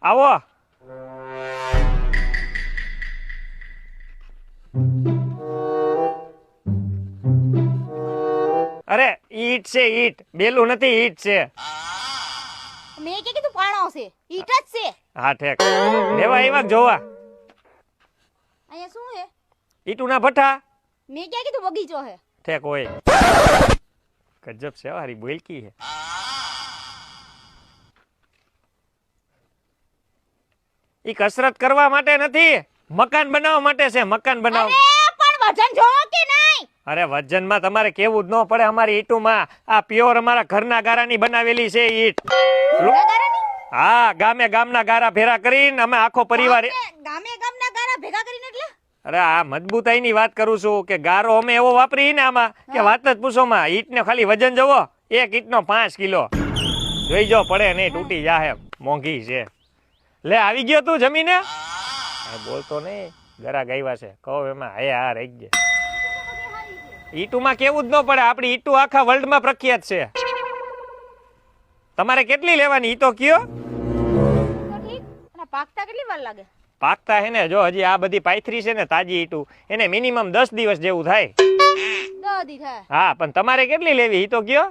આવો. અરે ઈટ છે ઈટ, બેલું નથી, ઈટ છે. મેં કે કીધું પાણો છે, ઈટ જ છે. હા ઠેક, લેવા આવ્યા કે જોવા? અહીંયા શું છે? ઈટુના ભઠ્ઠા. મેં ક્યાં કીધું બગીચો છે? ઠેક હોય. ગજબ છે હારી બોલકી છે. ઈ કસરત કરવા માટે નથી, મકાન બનાવવા માટે છે. મકાન બનાવ. અરે પણ વજન જોવો કે નહીં? અરે વજનમાં તમારે કેવું જ ન પડે. અમારી ઈટુમાં આ પ્યોર અમારા ઘરના ગારાની બનાવેલી છે ઈટ. ગારાની? હા, ગામના ગારા ભેરા કરીને અમે આખો પરિવાર. ગામના ગારા ભેગા કરીને એટલે? અરે આ મજબૂતાઈની વાત કરું છું કે ગારો અમે એવો વાપરી ને આમાં કે વાત જ પૂછો માં. ઈટને ખાલી વજન જોવો, એક ઈટનો 5 કિલો. જોઈ જો પડે નહીં, તૂટી જાહે, મોંઘી છે. લે આવી ગયો તું જમીને? બોલતો નહીં, ગરા ગાયવા છે કહો એમાં. હે હા રહી ગયા. ઈટુમાં કેવું જ ન પડે. આપણી ઈટુ આખા વર્લ્ડમાં પ્રખ્યાત છે. તમારે કેટલી લેવાની ઈ તો કયો? તો ઠીક. અને પાકતા કેટલી વાર લાગે? પાકતા હે ને, જો હજી આ બધી પાયથરી છે ને તાજી ઈટુ, એને મિનિમમ 10 દિવસ જેવું થાય. 10 દી થાય. હા, પણ તમારે કેટલી લેવી ઈ તો કયો?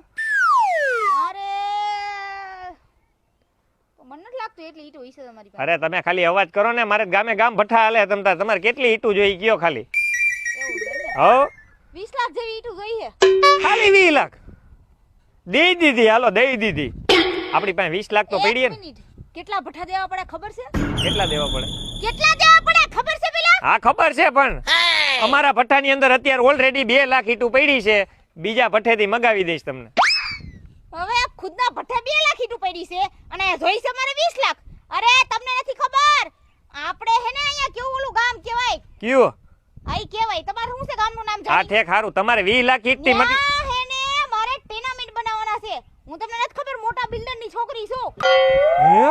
અરે મને નથી લાગતું એટલી ઈટો હશે તમારી પાસે. અરે તમે ખાલી અવાજ કરો ને, મારે ગામ ભઠ્ઠા હાલે. તમારે કેટલી ઈટુ જોઈ કયો ખાલી? એવું છે ને? હો 20 લાખ જેવી ઈટો ગઈ છે. ખાલી 20 લાખ દઈ દીધી. હાલો દઈ દીધી. આપણી પાસે 20 લાખ તો પડી ને. મિનિટ, કેટલા ભઠ્ઠા દેવા પડે ખબર છે? કેટલા દેવા પડે? કેટલા દેવા પડે ખબર છે પેલા? હા ખબર છે, પણ અમારા ભઠ્ઠાની અંદર અત્યારે ઓલરેડી 2 લાખ ઈટુ પડી છે. બીજા ભઠ્ઠેથી મગાવી દઈશ તમને. હવે આ ખુદના ભઠ્ઠે 2 લાખ ઈટુ પડી છે અને જોઈ છે મારે 20 લાખ. અરે તમને નથી ખબર, આપણે હે ને અહીંયા કેવું ઓલું ગામ કહેવાય? કયું? આઈ કહેવાય. તમારું શું છે ગામનું નામ? હા ઠેક હારું. તમારે 20 લાખ ઈટની મટી. ત્યાં હે ને મારે ટેનામેન્ટ બનાવવાના છે. હું તમને નથી ખબર, મોટા બિલ્ડરની છોકરી છું. હે?